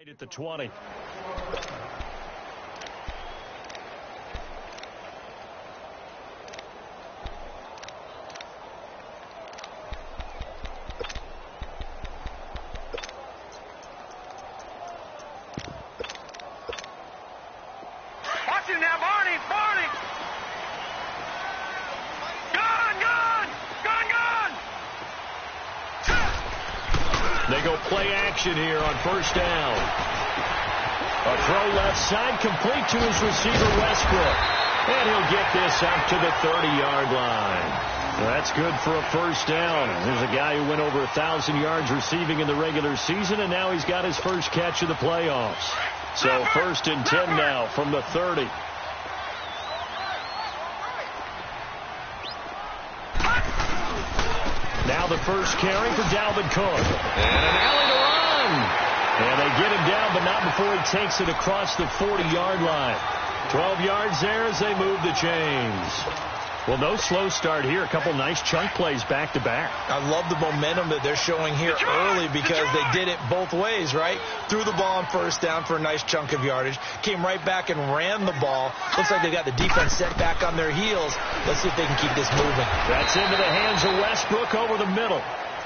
At the 20. Watch it now, Barney! Barney! Gone! They go play action here on first down. A throw left side, complete to his receiver, Westbrook. And he'll get this up to the 30-yard line. That's good for a first down. There's a guy who went over 1,000 yards receiving in the regular season, and now he's got his first catch of the playoffs. So first and 10 now from the 30. Now the first carry for Dalvin Cook. And an alley to run. And they get him down, but not before he takes it across the 40-yard line. 12 yards there as they move the chains. Well, no slow start here. A couple nice chunk plays back-to-back. I love the momentum that they're showing here early because they did it both ways, right? Threw the ball on first down for a nice chunk of yardage. Came right back and ran the ball. Looks like they got the defense set back on their heels. Let's see if they can keep this moving. That's into the hands of Westbrook over the middle.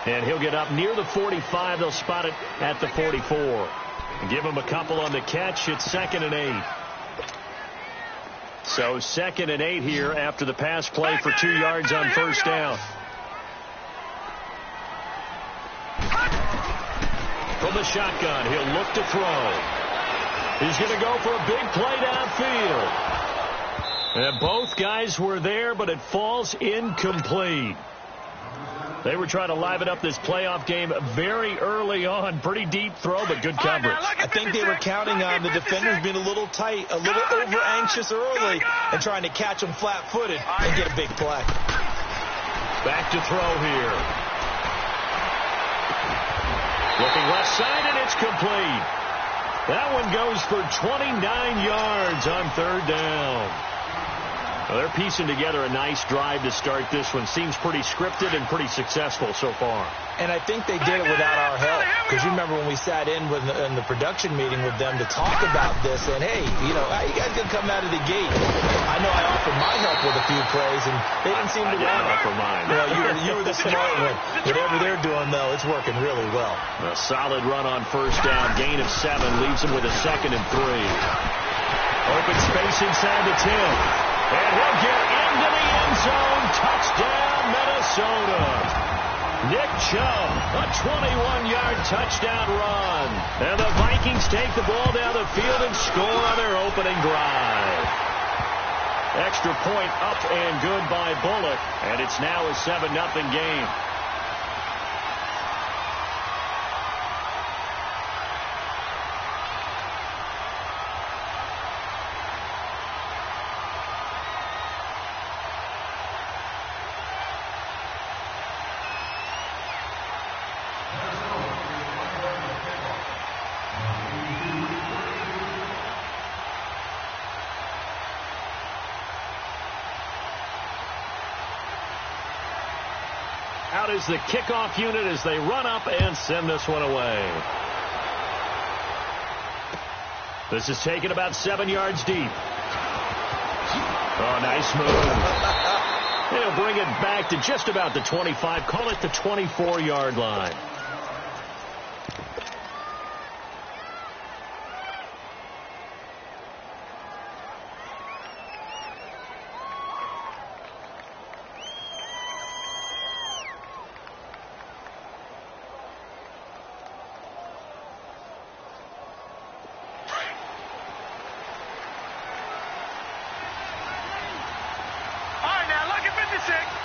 And he'll get up near the 45. They'll spot it at the 44. And give him a couple on the catch. It's 2nd and 8. So 2nd and 8 here after the pass play for 2 yards on first down. From the shotgun, he'll look to throw. He's going to go for a big play downfield. And both guys were there, but it falls incomplete. They were trying to liven up this playoff game very early on. Pretty deep throw, but good coverage. I think they were counting on the defenders being a little tight, a little over-anxious early, and trying to catch them flat-footed and get a big play. Back to throw here. Looking left side, and it's complete. That one goes for 29 yards on 3rd down. Well, they're piecing together a nice drive to start this one. Seems pretty scripted and pretty successful so far. And I think they did it without our help. Because you remember when we sat in the production meeting with them to talk about this, and hey, you know, how you guys going to come out of the gate? I know I offered my help with a few plays, and they didn't seem to want it. Offer mine. Well, you were the smart one. Whatever they're doing, though, it's working really well. A solid run on first down. Gain of 7 leaves them with a 2nd and 3. Open space inside the 10. And he'll get into the end zone. Touchdown, Minnesota. Nick Chubb, a 21-yard touchdown run. And the Vikings take the ball down the field and score on their opening drive. Extra point up and good by Bullock. And it's now a 7-0 game. Out is the kickoff unit as they run up and send this one away. This is taken about 7 yards deep. Oh, nice move. They'll bring it back to just about the 25. Call it the 24-yard line.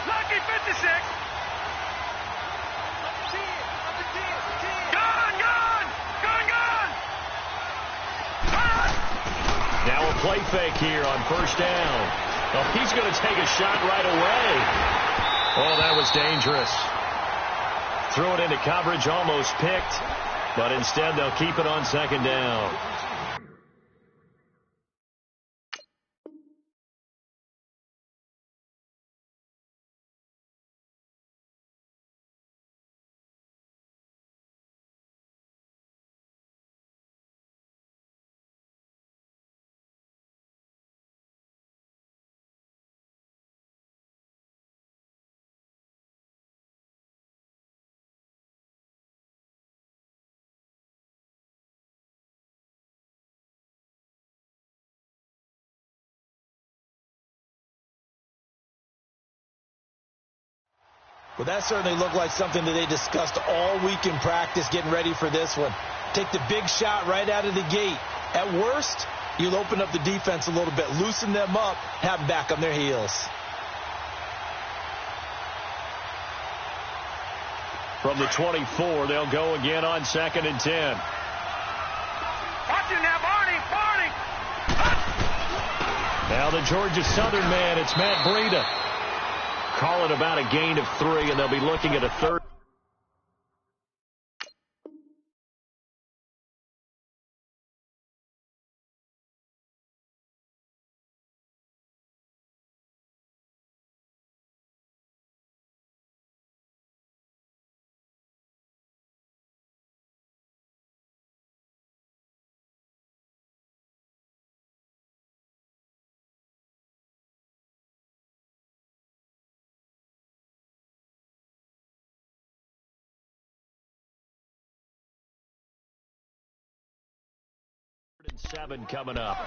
Lucky 56. Gone. Now a play fake here on first down. Oh, he's going to take a shot right away. Oh, that was dangerous. Threw it into coverage, almost picked, but instead they'll keep it on 2nd down. Well, that certainly looked like something that they discussed all week in practice getting ready for this one. Take the big shot right out of the gate. At worst, you'll open up the defense a little bit, loosen them up, have them back on their heels. From the 24, they'll go again on 2nd and 10. Watch it now, Barney! Barney! Now the Georgia Southern man, it's Matt Breida. Call it about a gain of 3, and they'll be looking at a third. And 7 coming up.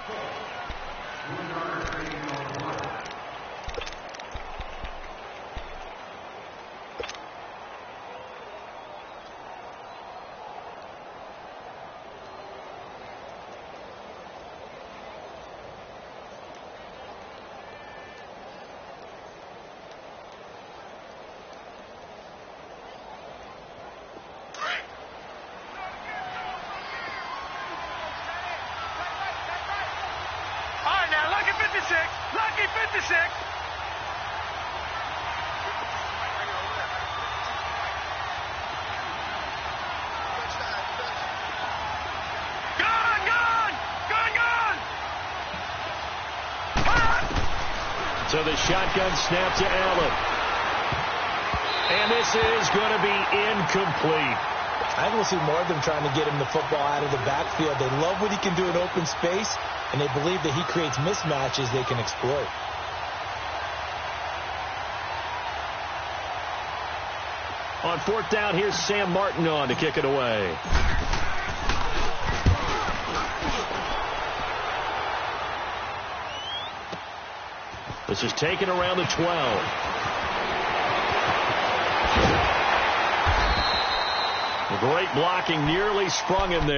Lucky 56. So the shotgun snap to Allen. And this is going to be incomplete. I think we'll see more of them trying to get him the football out of the backfield. They love what he can do in open space, and they believe that he creates mismatches they can exploit. On 4th down, here's Sam Martin on to kick it away. This is taken around the 12. Great blocking, nearly sprung him there.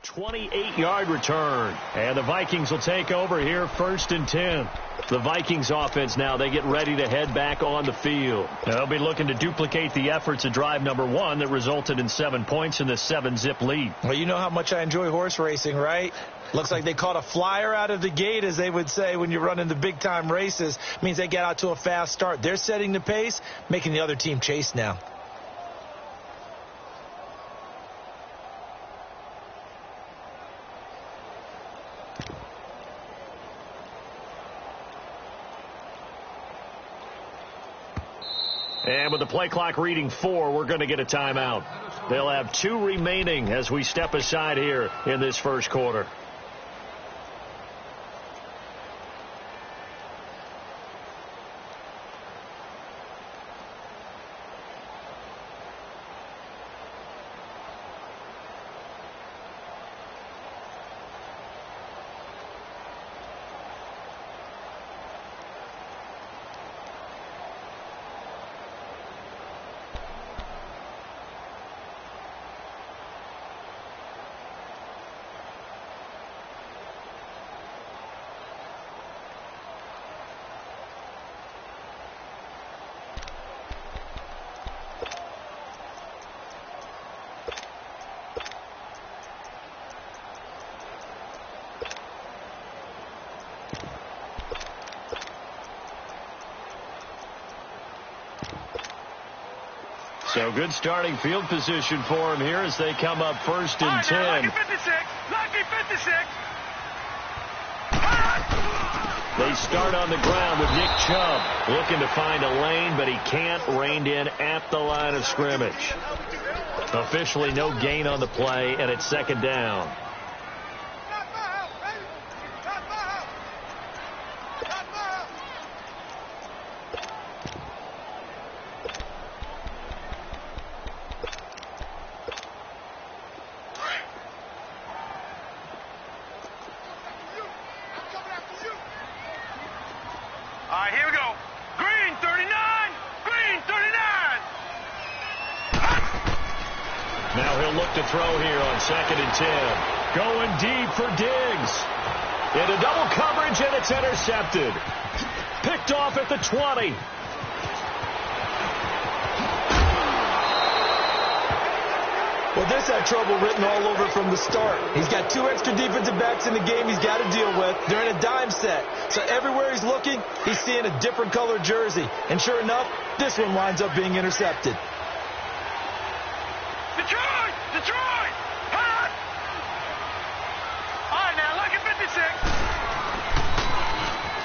A 28-yard return. And the Vikings will take over here 1st and 10. The Vikings offense now, they get ready to head back on the field. They'll be looking to duplicate the efforts of drive number 1 that resulted in 7 points in this 7-zip lead. Well, you know how much I enjoy horse racing, right? Looks like they caught a flyer out of the gate, as they would say when you're running the big-time races. Means they get out to a fast start. They're setting the pace, making the other team chase now. And with the play clock reading 4, we're going to get a timeout. They'll have 2 remaining as we step aside here in this first quarter. So good starting field position for him here as they come up first and 10. Lucky 56. Lucky 56. They start on the ground with Nick Chubb looking to find a lane, but he can't. Reined in at the line of scrimmage. Officially no gain on the play, and it's second down. All right, here we go. Green 39. Green 39. Now he'll look to throw here on second and 10. Going deep for Diggs. Into double coverage, and it's intercepted. Picked off at the 20. Well, this had trouble written all over from the start. He's got 2 extra defensive backs in the game he's got to deal with. They're in a dime set. So everywhere he's looking, he's seeing a different color jersey. And sure enough, this one winds up being intercepted. Detroit! Detroit! Hot! All right, now, lucky 56.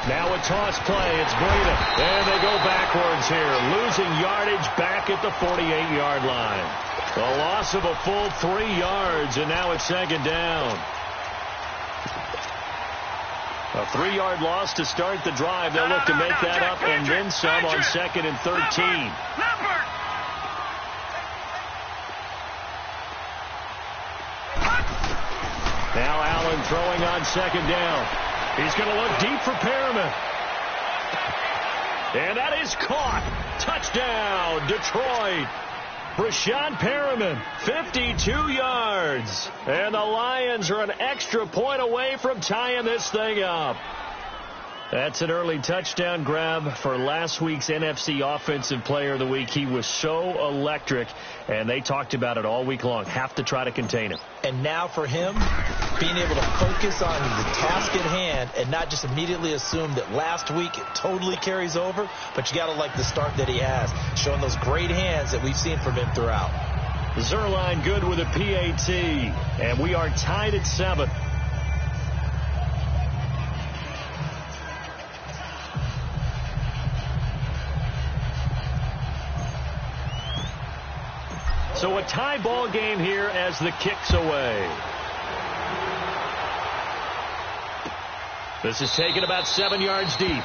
Now a toss play. It's Breida. And they go backwards here. Losing yardage back at the 48-yard line. A loss of a full 3 yards, and now it's second down. A 3-yard loss to start the drive. They'll look to make that up and then some on second and 13. Now Allen throwing on second down. He's going to look deep for Perriman. And that is caught. Touchdown, Detroit. Brashad Perriman, 52 yards. And the Lions are an extra point away from tying this thing up. That's an early touchdown grab for last week's NFC Offensive Player of the Week. He was so electric, and they talked about it all week long. Have to try to contain him. And now for him, being able to focus on the task at hand and not just immediately assume that last week it totally carries over, but you got to like the start that he has, showing those great hands that we've seen from him throughout. Zerline good with a PAT, and we are tied at 7. So a tie ball game here as the kick's away. This is taken about 7 yards deep.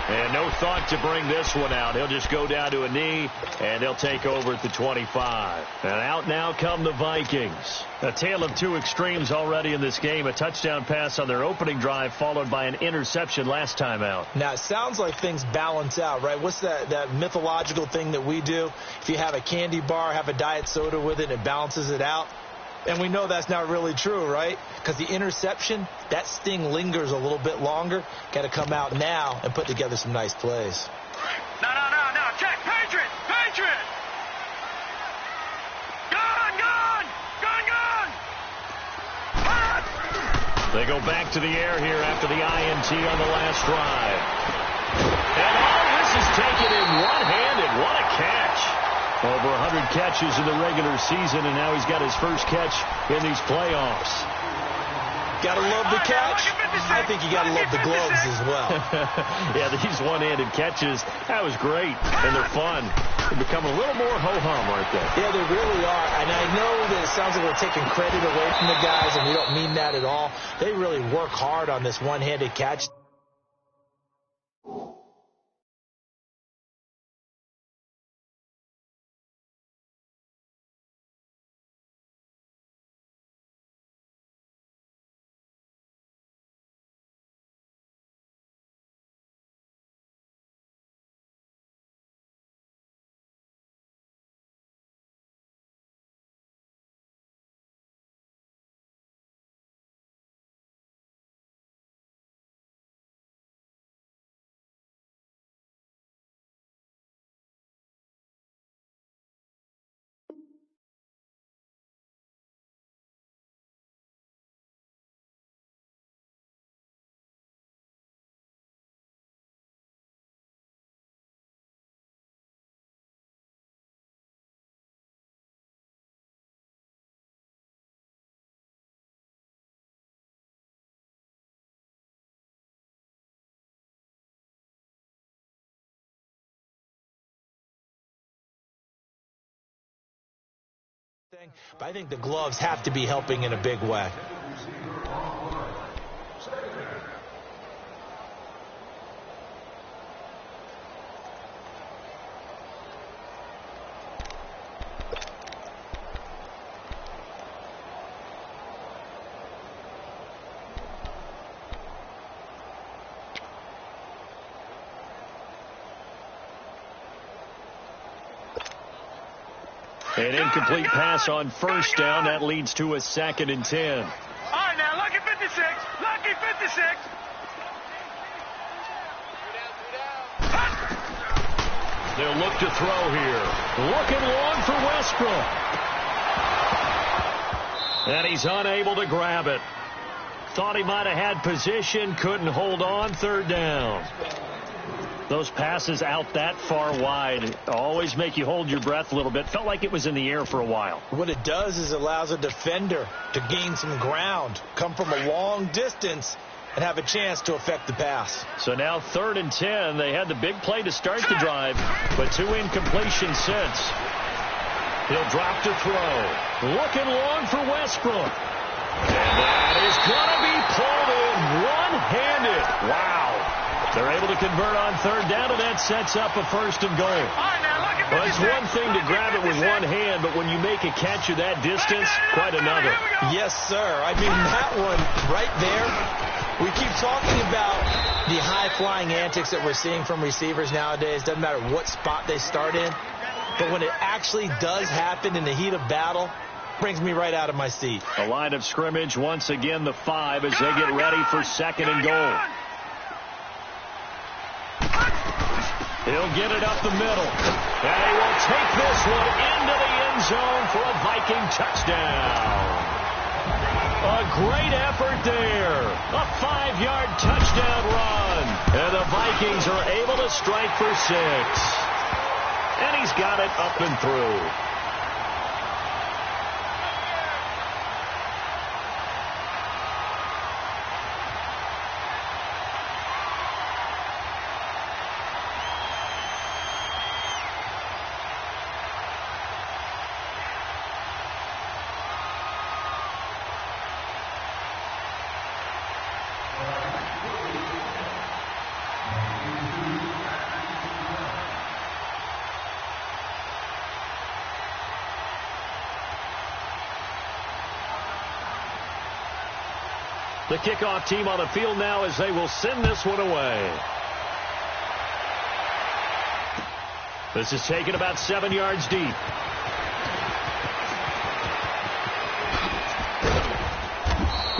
And no thought to bring this one out. He'll just go down to a knee, and they'll take over at the 25. And out now come the Vikings. A tale of 2 extremes already in this game. A touchdown pass on their opening drive, followed by an interception last time out. Now, it sounds like things balance out, right? What's that mythological thing that we do? If you have a candy bar, have a diet soda with it, it balances it out. And we know that's not really true, right? Because the interception, that sting lingers a little bit longer. Got to come out now and put together some nice plays. No. Check. Patriot. Gone. Hot! They go back to the air here after the INT on the last drive. And all this is taken in one-handed. What a catch. Over 100 catches in the regular season, and now he's got his first catch in these playoffs. Gotta love the catch. I think you gotta love the gloves as well. Yeah, these one-handed catches, that was great, and they're fun. They become a little more ho-hum, aren't they? Yeah, they really are. And I know that it sounds like we're taking credit away from the guys, and we don't mean that at all. They really work hard on this one-handed catch. But I think the gloves have to be helping in a big way. An incomplete pass on first down. That leads to a 2nd and 10. All right, now, lucky 56. Lucky 56. They'll look to throw here. Looking long for Westbrook. And he's unable to grab it. Thought he might have had position. Couldn't hold on. 3rd down. Those passes out that far wide always make you hold your breath a little bit. Felt like it was in the air for a while. What it does is allows a defender to gain some ground, come from a long distance, and have a chance to affect the pass. So now 3rd and 10. They had the big play to start the drive, but 2 incompletions since. He'll drop to throw. Looking long for Westbrook. And that is going to be pulled in one-handed. Wow. They're able to convert on 3rd down, and that sets up a 1st and goal. Well, it's one thing to grab it with one hand, but when you make a catch of that distance, quite another. Yes, sir. I mean, that one right there, we keep talking about the high-flying antics that we're seeing from receivers nowadays. Doesn't matter what spot they start in, but when it actually does happen in the heat of battle, brings me right out of my seat. A line of scrimmage, once again, the 5 as they get ready for 2nd and goal. He'll get it up the middle. And he will take this one into the end zone for a Viking touchdown. A great effort there. A 5-yard touchdown run. And the Vikings are able to strike for 6. And he's got it up and through. The kickoff team on the field now as they will send this one away. This is taken about 7 yards deep.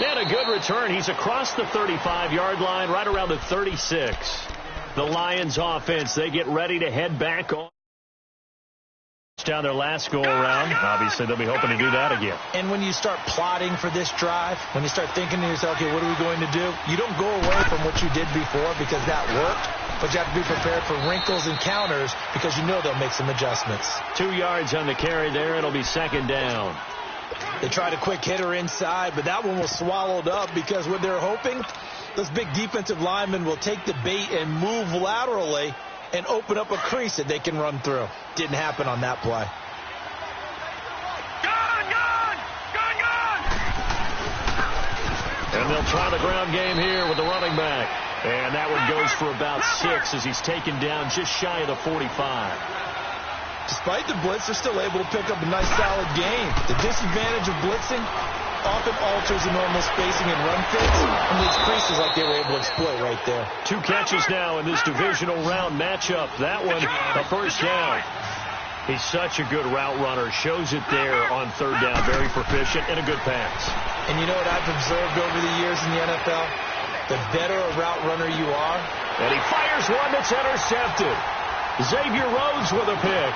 And a good return. He's across the 35-yard line, right around the 36. The Lions offense, they get ready to head back on. Down their last go-around. Obviously, they'll be hoping to do that again. And when you start plotting for this drive, when you start thinking to yourself, okay, what are we going to do? You don't go away from what you did before because that worked, but you have to be prepared for wrinkles and counters because you know they'll make some adjustments. 2 yards on the carry there. It'll be 2nd down. They tried a quick hitter inside, but that one was swallowed up because what they're hoping, those big defensive linemen will take the bait and move laterally and open up a crease that they can run through. Didn't happen on that play. And they'll try the ground game here with the running back. And that one goes for about 6 as he's taken down just shy of the 45. Despite the blitz, they're still able to pick up a nice solid gain. The disadvantage of blitzing often alters the normal spacing and run fits and leaves creases like they were able to exploit right there. 2 catches now in this divisional round matchup. That one, a 1st down. He's such a good route runner. Shows it there on 3rd down. Very proficient and a good pass. And you know what I've observed over the years in the NFL? The better a route runner you are. And he fires one that's intercepted. Xavier Rhodes with a pick.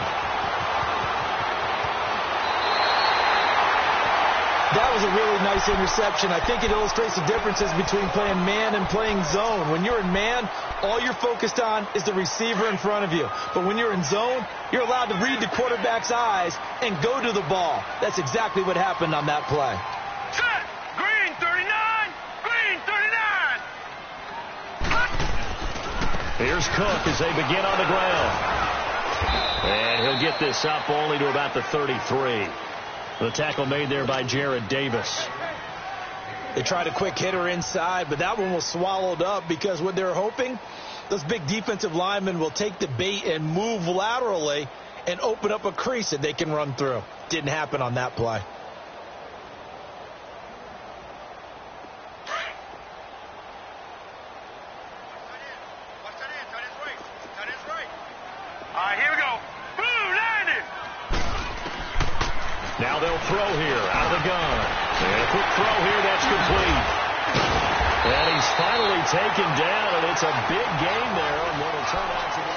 That was a really nice interception. I think it illustrates the differences between playing man and playing zone. When you're in man, all you're focused on is the receiver in front of you. But when you're in zone, you're allowed to read the quarterback's eyes and go to the ball. That's exactly what happened on that play. Set! Green 39! Green 39! Here's Cook as they begin on the ground. And he'll get this up only to about the 33. The tackle made there by Jared Davis. They tried a quick hitter inside, but that one was swallowed up because what they're hoping, those big defensive linemen will take the bait and move laterally and open up a crease that they can run through. Didn't happen on that play. All right, here we go. Boom, landed. Now they'll throw here out of the gun. And a quick throw here, that's complete. And he's finally taken down, and it's a big game there on what will turn out to be.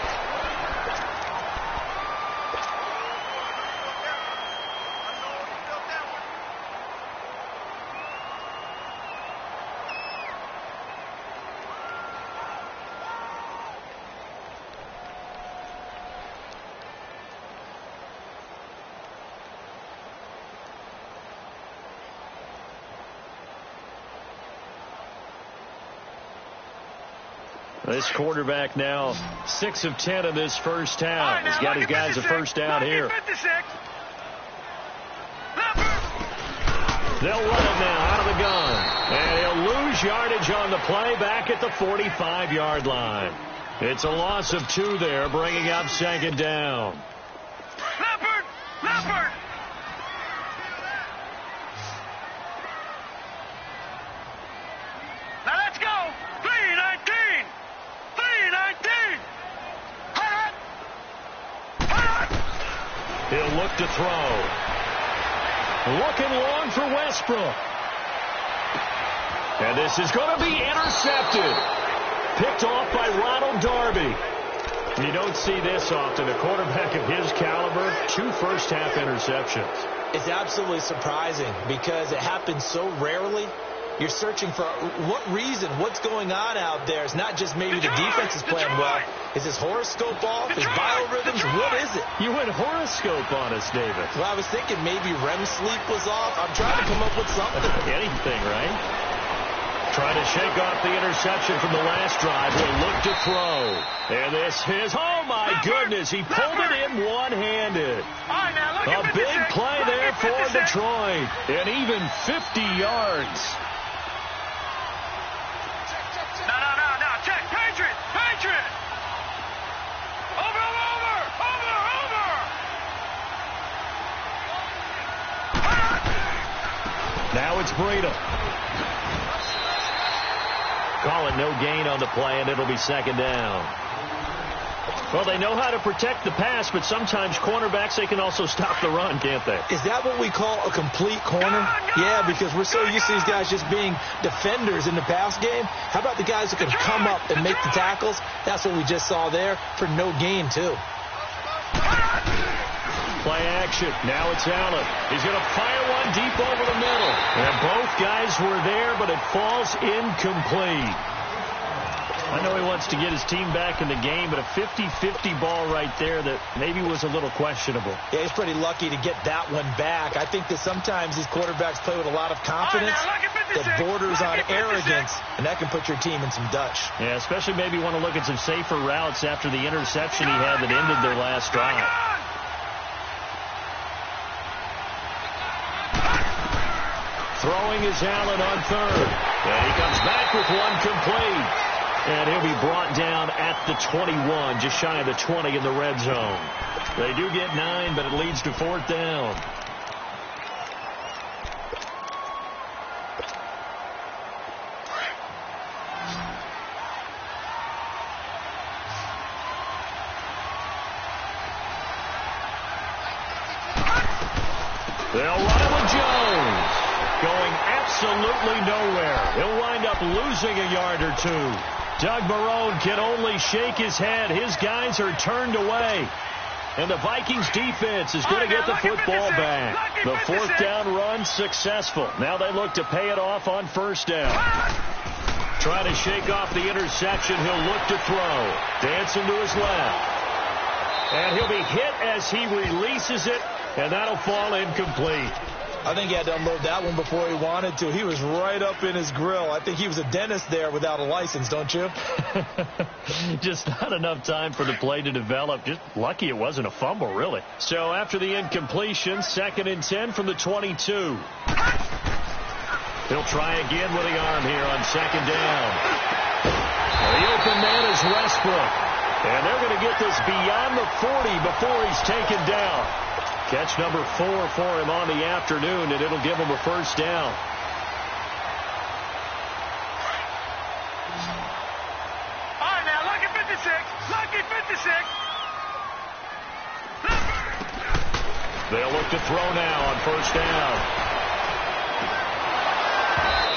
This quarterback now 6 of 10 in this first half. He's got his guys a first down here. They'll run it now out of the gun. And he'll lose yardage on the play back at the 45-yard line. It's a loss of 2 there, bringing up second down. Leopard! Now let's go! 3-19! 3-19! He'll look to throw. Looking long for Westbrook. And this is going to be intercepted. Picked off by Ronald Darby. You don't see this often. A quarterback of his caliber, 2 first-half interceptions. It's absolutely surprising because it happens so rarely. You're searching for what reason, what's going on out there. It's not just maybe the defense is playing well. Is his horoscope off? His biorhythms? What is it? You went horoscope on us, David. Well, I was thinking maybe REM sleep was off. I'm trying to come up with something. Anything, right? Trying to shake off the interception from the last drive. He'll look to throw. And this is, oh my goodness, he pulled it in one-handed. A big play there for Detroit. And even 50 yards. No, check. Patriot! Over! Now it's Breida. Call it no gain on the play, and it'll be second down. Well, they know how to protect the pass, but sometimes cornerbacks, they can also stop the run, can't they? Is that what we call a complete corner? Yeah, because we're so used to these guys just being defenders in the pass game. How about the guys who can come up and make the tackles? That's what we just saw there for no gain, too. Play action. Now it's Allen. He's going to fire one deep over the middle. And both guys were there, but it falls incomplete. I know he wants to get his team back in the game, but a 50-50 ball right there that maybe was a little questionable. Yeah, he's pretty lucky to get that one back. I think that sometimes these quarterbacks play with a lot of confidence that borders on arrogance, and that can put your team in some Dutch. Yeah, especially maybe want to look at some safer routes after the interception he had that ended their last drive. Throwing is Allen on third. And he comes back with one complete. And he'll be brought down at the 21, just shy of the 20 in the red zone. They do get 9, but it leads to 4th down. They'll run it with Jones. Going absolutely nowhere. He'll wind up losing a yard or 2. Doug Marrone can only shake his head. His guys are turned away. And the Vikings defense is going to get the football back. The 4th down run successful. Now they look to pay it off on 1st down. Trying to shake off the interception. He'll look to throw. Dancing to his left. And he'll be hit as he releases it. And that'll fall incomplete. I think he had to unload that one before he wanted to. He was right up in his grill. I think he was a dentist there without a license, don't you? Just not enough time for the play to develop. Just lucky it wasn't a fumble, really. So after the incompletion, 2nd and 10 from the 22. He'll try again with the arm here on 2nd down. The open man is Westbrook. And they're going to get this beyond the 40 before he's taken down. Catch number 4 for him on the afternoon, and it'll give him a 1st down. All right, now, lucky 56. Lucky 56. They'll look to throw now on 1st down.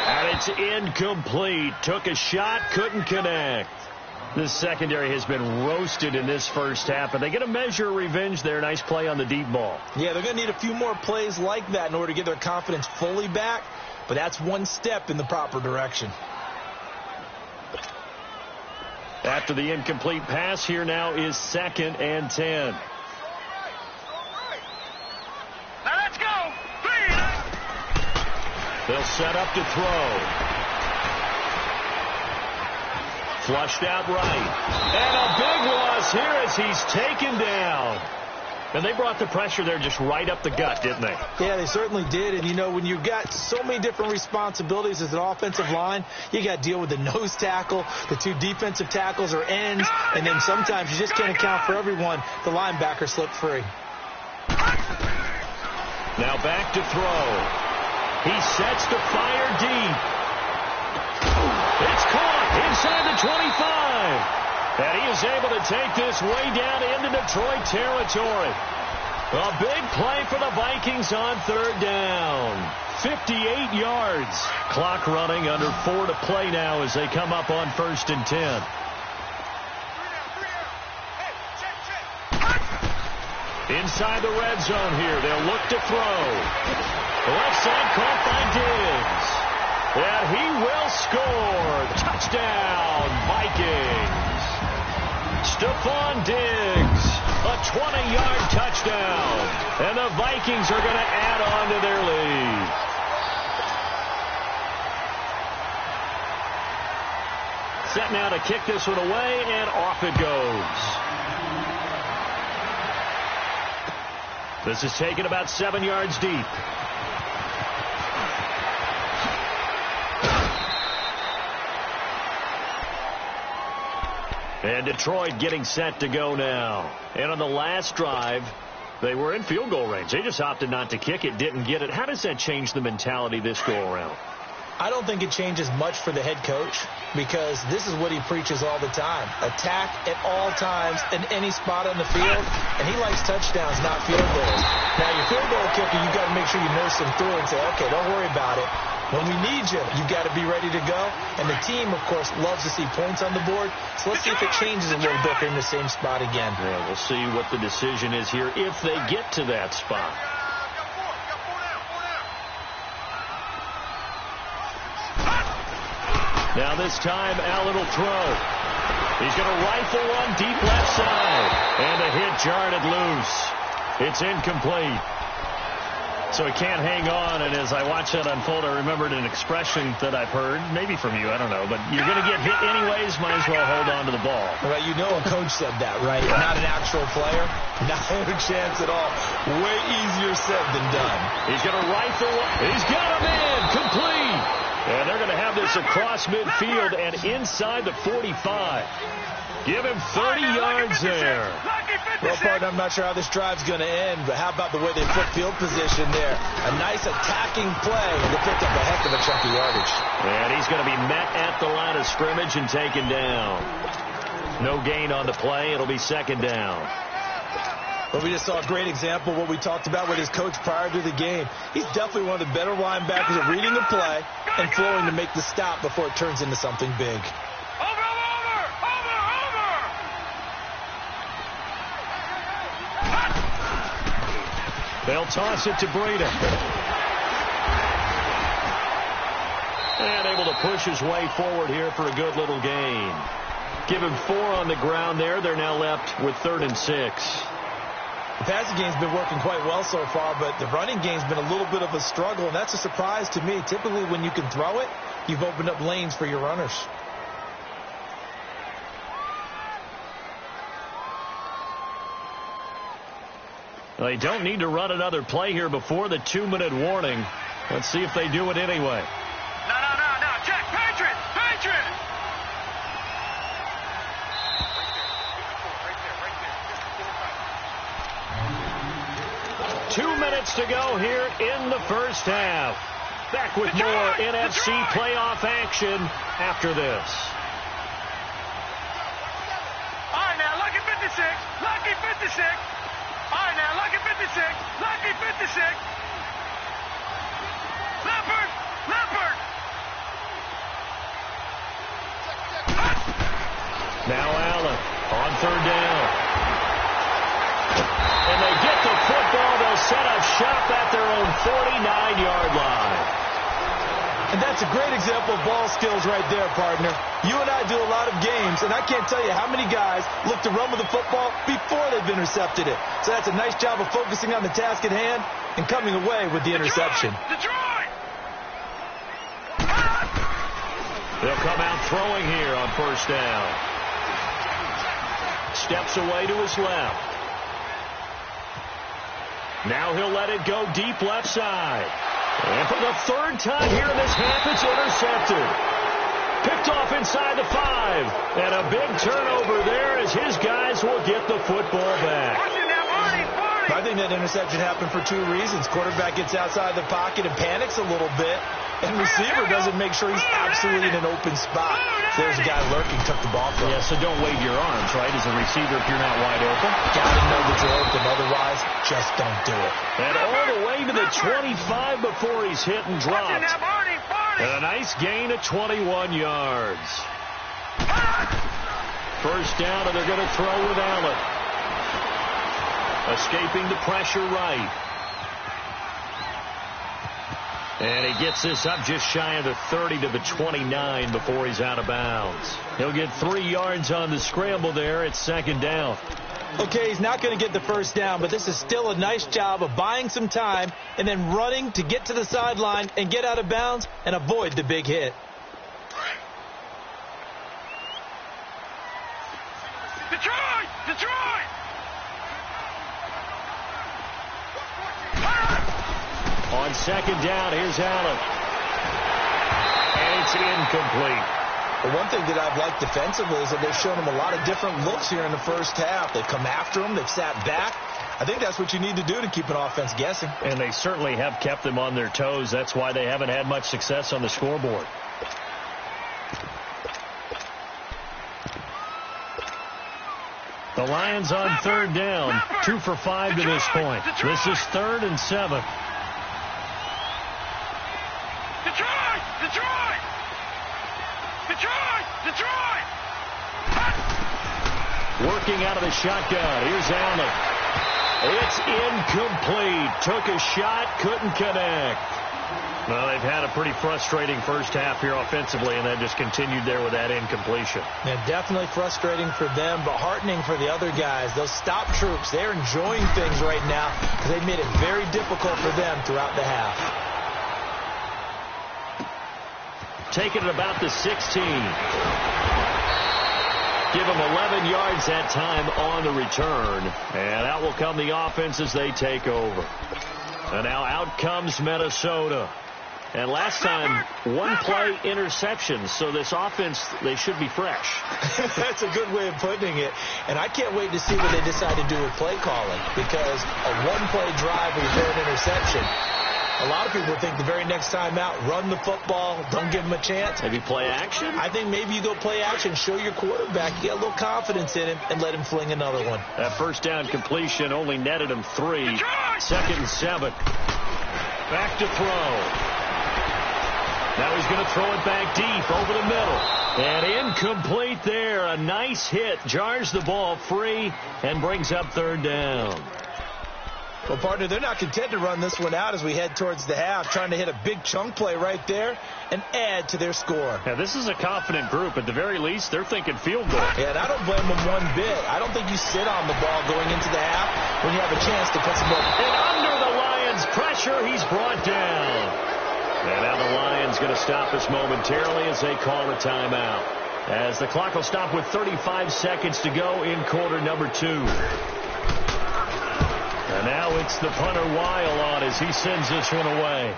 And it's incomplete. Took a shot, couldn't connect. The secondary has been roasted in this first half, and they get a measure of revenge there. Nice play on the deep ball. Yeah, they're going to need a few more plays like that in order to get their confidence fully back, but that's one step in the proper direction. After the incomplete pass, here now is 2nd and 10. Now let's go. 3. They'll set up to throw. Flushed out right. And a big loss here as he's taken down. And they brought the pressure there just right up the gut, didn't they? Yeah, they certainly did. And, you know, when you've got so many different responsibilities as an offensive line, you got to deal with the nose tackle, the 2 defensive tackles or ends, and then sometimes you just can't account for everyone. The linebacker slipped free. Now back to throw. He sets to fire deep. It's caught inside the 25. And he is able to take this way down into Detroit territory. A big play for the Vikings on 3rd down. 58 yards. Clock running, under 4 to play now as they come up on 1st and 10. Inside the red zone here. They'll look to throw. The left side caught by Diggs. And he will score. Touchdown, Vikings. Stephon Diggs, a 20-yard touchdown. And the Vikings are going to add on to their lead. Set now to kick this one away, and off it goes. This is taken about 7 yards deep. And Detroit getting set to go now. And on the last drive, they were in field goal range. They just opted not to kick it, didn't get it. How does that change the mentality this go around? I don't think it changes much for the head coach because this is what he preaches all the time. Attack at all times in any spot on the field, and he likes touchdowns, not field goals. Now, your field goal kicker, you've got to make sure you nurse him through and say, okay, don't worry about it. When we need you, you've got to be ready to go. And the team, of course, loves to see points on the board. So let's see if it changes a little bit. They're in the same spot again. Yeah, we'll see what the decision is here if they get to that spot. Now this time, Allen will throw. He's going to rifle one deep left side. And the hit jarred it loose. It's incomplete. So he can't hang on, and as I watch that unfold, I remembered an expression that I've heard, maybe from you, I don't know, but you're going to get hit anyways, might as well hold on to the ball. Well, you know a coach said that, right? Yeah. Not an actual player. Not a chance at all. Way easier said than done. He's going to rifle. He's got him in. Complete. And they're going to have this across midfield and inside the 45. Give him 30 yards there. Well, partner, I'm not sure how this drive's going to end, but how about the way they flip field position there? A nice attacking play, and they picked up a heck of a chunk of yardage. And he's going to be met at the line of scrimmage and taken down. No gain on the play. It'll be 2nd down. Well, we just saw a great example of what we talked about with his coach prior to the game. He's definitely one of the better linebackers at reading the play and flowing to make the stop before it turns into something big. They'll toss it to Breida. And able to push his way forward here for a good little gain. Give him 4 on the ground there. They're now left with 3rd and 6. The passing game's been working quite well so far, but the running game's been a little bit of a struggle, and that's a surprise to me. Typically, when you can throw it, you've opened up lanes for your runners. They don't need to run another play here before the 2-minute warning. Let's see if they do it anyway. No. Check. Patriot. 2 minutes to go here in the first half. Back with more NFC playoff action after this. All right, now, lucky 56. Lucky 56. All right, now, lucky 56. Lucky 56. Leopard. Now Allen on third down. And they get the football. They'll set up shop at their own 49-yard line. And that's a great example of ball skills right there, partner. You and I do a lot of games, and I can't tell you how many guys look to run with the football before they've intercepted it. So that's a nice job of focusing on the task at hand and coming away with the interception. Detroit! They'll come out throwing here on first down. Steps away to his left. Now he'll let it go deep left side. And for the third time here in this half, it's intercepted. Picked off inside the 5. And a big turnover there as his guys will get the football back. I think that interception happened for 2 reasons. Quarterback gets outside the pocket and panics a little bit. And receiver doesn't make sure he's absolutely in an open spot. There's a guy lurking, took the ball from him. Yeah, so don't wave your arms, right, as a receiver if you're not wide open. Gotta know that you're open, otherwise, just don't do it. And all the way to the 25 before he's hit and dropped. And a nice gain of 21 yards. First down, and they're going to throw with Allen. Escaping the pressure right. And he gets this up just shy of the 30 to the 29 before he's out of bounds. He'll get 3 yards on the scramble there. It's second down. Okay, he's not going to get the first down, but this is still a nice job of buying some time and then running to get to the sideline and get out of bounds and avoid the big hit. Detroit! On second down, here's Allen. And it's incomplete. The one thing that I've liked defensively is that they've shown him a lot of different looks here in the first half. They've come after him. They've sat back. I think that's what you need to do to keep an offense guessing. And they certainly have kept them on their toes. That's why they haven't had much success on the scoreboard. The Lions on third down. 2 for 5 to this point. This is 3rd and 7. Detroit! Working out of the shotgun. Here's Allen. It's incomplete. Took a shot, couldn't connect. Well, they've had a pretty frustrating first half here offensively, and that just continued there with that incompletion. Yeah, definitely frustrating for them, but heartening for the other guys. Those stop troops, they're enjoying things right now because they've made it very difficult for them throughout the half. Taking it about the 16. Give them 11 yards that time on the return. And out will come the offense as they take over. And now out comes Minnesota. And last time, 1-play interception. So this offense, they should be fresh. That's a good way of putting it. And I can't wait to see what they decide to do with play calling. Because a 1-play drive where you throw an interception, a lot of people think the very next time out, run the football, don't give him a chance. Maybe play action? I think maybe you go play action, show your quarterback, you get a little confidence in him, and let him fling another one. That first down completion only netted him 3. 2nd and 7. Back to throw. Now he's going to throw it back deep over the middle. And incomplete there. A nice hit. Jars the ball free and brings up 3rd down. Well, partner, they're not content to run this one out as we head towards the half, trying to hit a big chunk play right there and add to their score. Yeah, this is a confident group. At the very least, they're thinking field goal. Yeah, and I don't blame them one bit. I don't think you sit on the ball going into the half when you have a chance to put some more. And under the Lions' pressure, he's brought down. And now the Lions going to stop us momentarily as they call a timeout. As the clock will stop with 35 seconds to go in quarter number 2. And now it's the punter Weil on as he sends this one away.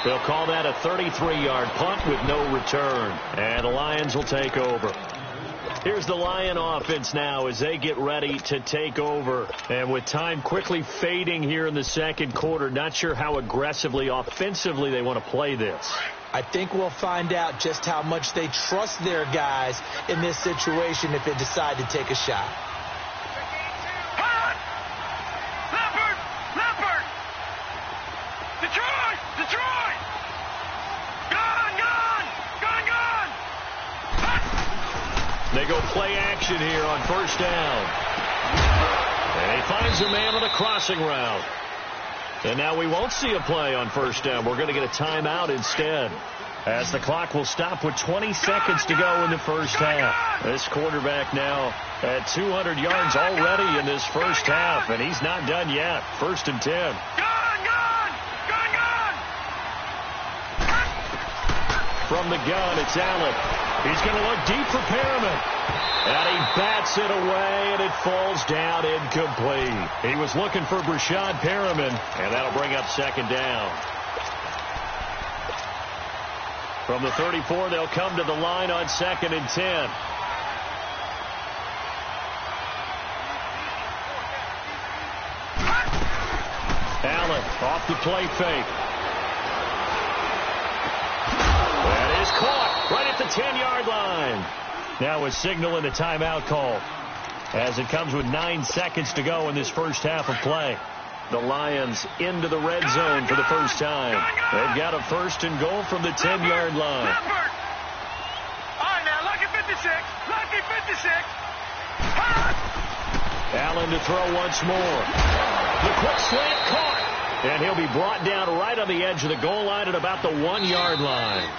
They'll call that a 33-yard punt with no return. And the Lions will take over. Here's the Lion offense now as they get ready to take over. And with time quickly fading here in the second quarter, not sure how aggressively, offensively they want to play this. I think we'll find out just how much they trust their guys in this situation if they decide to take a shot. Hot! Leopard! Detroit! Gone! They go play action here on first down. And he finds a man on a crossing route. And now we won't see a play on first down. We're going to get a timeout instead. As the clock will stop with 20 seconds to go in the first half. This quarterback now at 200 yards already in this first half. And he's not done yet. First and 10. Gone! From the gun, it's Allen. He's going to look deep for Perriman. And he bats it away, and it falls down incomplete. He was looking for Brashad Perriman, and that'll bring up second down. From the 34, they'll come to the line on second and 10. Allen off the play fake. That is caught right at the 10-yard line. Now a signal and a timeout call as it comes with 9 seconds to go in this first half of play. The Lions into the red zone for the first time. They've got a first and goal from the 10-yard line. Leopard! All right, now, lucky 56. Allen to throw once more. The quick slant caught. And he'll be brought down right on the edge of the goal line at about the 1-yard line.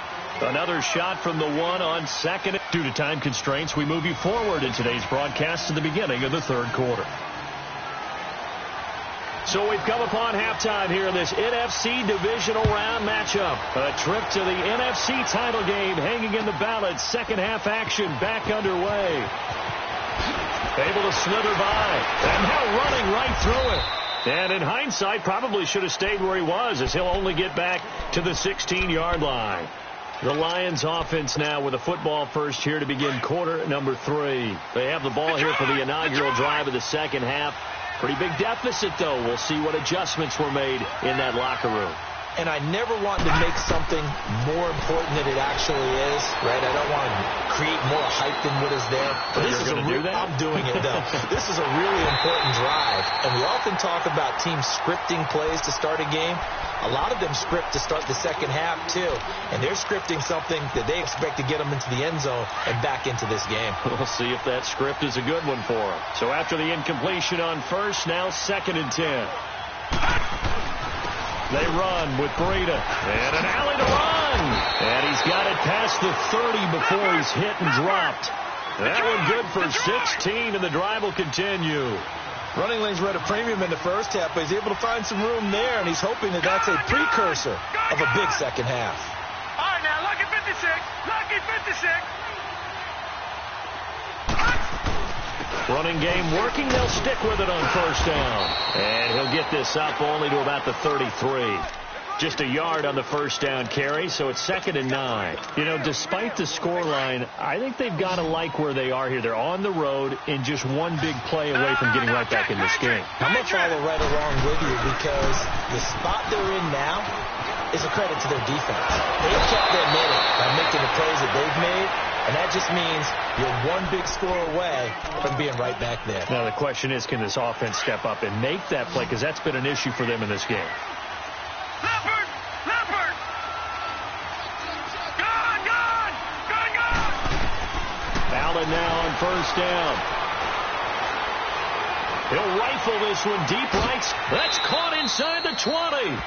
Another shot from the 1 on second. Due to time constraints, we move you forward in today's broadcast to the beginning of the third quarter. So we've come upon halftime here in this NFC divisional round matchup. A trip to the NFC title game hanging in the balance. Second half action back underway. Able to slither by. And now running right through it. And in hindsight, probably should have stayed where he was as he'll only get back to the 16-yard line. The Lions offense now with a football first here to begin quarter number 3. They have the ball here for the inaugural drive of the second half. Pretty big deficit, though. We'll see what adjustments were made in that locker room. And I never want to make something more important than it actually is, right? I don't want to create more hype than what is there. But this is I'm doing it, though. This is a really important drive. And we often talk about teams scripting plays to start a game. A lot of them script to start the second half, too. And they're scripting something that they expect to get them into the end zone and back into this game. We'll see if that script is a good one for them. So after the incompletion on first, now second and 10. They run with Breida. And an alley to run. And he's got it past the 30 before he's hit and dropped. That one good for 16, and the drive will continue. Running lanes were at a premium in the first half, but he's able to find some room there, and he's hoping that that's a precursor of a big second half. All right, now, lucky 56. Lucky 56. Running game working. They'll stick with it on first down. And he'll get this up only to about the 33. Just a yard on the first down carry, so it's second and 9. You know, despite the scoreline, I think they've got to like where they are here. They're on the road and just one big play away from getting right back in this game. I'm going to follow right along with you because the spot they're in now is a credit to their defense. They've kept their minute by making the plays that they've made, and that just means you're one big score away from being right back there. Now, the question is, can this offense step up and make that play? Because that's been an issue for them in this game. Leopard! Gone! Allen now on first down. He'll rifle this one deep right. That's caught inside the 20.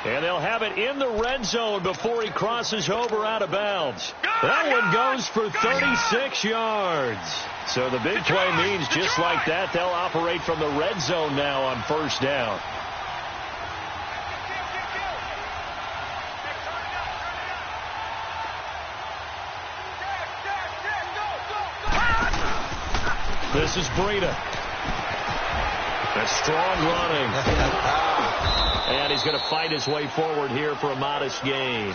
And they'll have it in the red zone before he crosses over out of bounds. That one goes for 36 yards. So the big play means just like that, they'll operate from the red zone now on first down. This is Breida. That's strong running. And he's going to fight his way forward here for a modest gain.